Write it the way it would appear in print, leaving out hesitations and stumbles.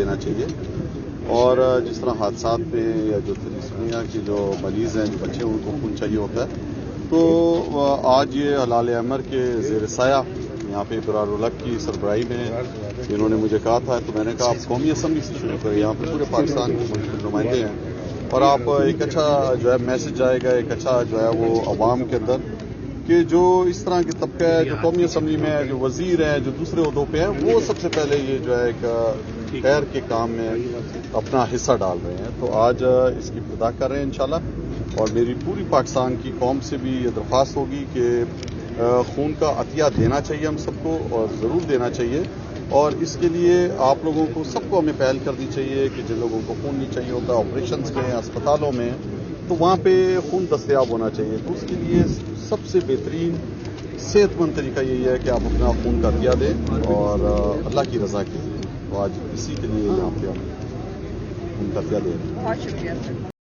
دینا چاہیے. اور جس طرح حادثات میں یا جو تھیلیسیمیا کے جو مریض ہیں، جو بچے ہیں، ان کو خون چاہیے ہوتا ہے، تو آج یہ ہلال احمر کے زیر سایہ یہاں پہ ابرار الحق کی سربراہی میں انہوں نے مجھے کہا تھا، تو میں نے کہا آپ قومی اسمبلی سے شروع کریں، یہاں پہ پورے پاکستان کے مختلف نمائندے ہیں، اور آپ ایک اچھا جو ہے میسج جائے گا، ایک اچھا جو ہے وہ عوام کے اندر، کہ جو اس طرح کے طبقہ ہے جو قومی اسمبلی میں ہے، جو وزیر ہیں، جو دوسرے عہدوں پہ ہیں، وہ سب سے پہلے یہ جو ہے ایک خیر کے کام میں اپنا حصہ ڈال رہے ہیں. تو آج اس کی ابتدا کر رہے ہیں انشاءاللہ. اور میری پوری پاکستان کی قوم سے بھی یہ درخواست ہوگی کہ خون کا عطیہ دینا چاہیے ہم سب کو، اور ضرور دینا چاہیے. اور اس کے لیے آپ لوگوں کو سب کو ہمیں پہل کرنی چاہیے کہ جن لوگوں کو خون نہیں چاہیے ہوتا آپریشنز میں، اسپتالوں میں، تو وہاں پہ خون دستیاب ہونا چاہیے. تو اس کے لیے سب سے بہترین صحت مند طریقہ یہی ہے کہ آپ اپنا خون کا عطیہ دیں اور اللہ کی رضا کے لیے. تو آج اسی کے لیے یہاں پہ ہم خون کا عطیہ دیں. بہت شکریہ سر.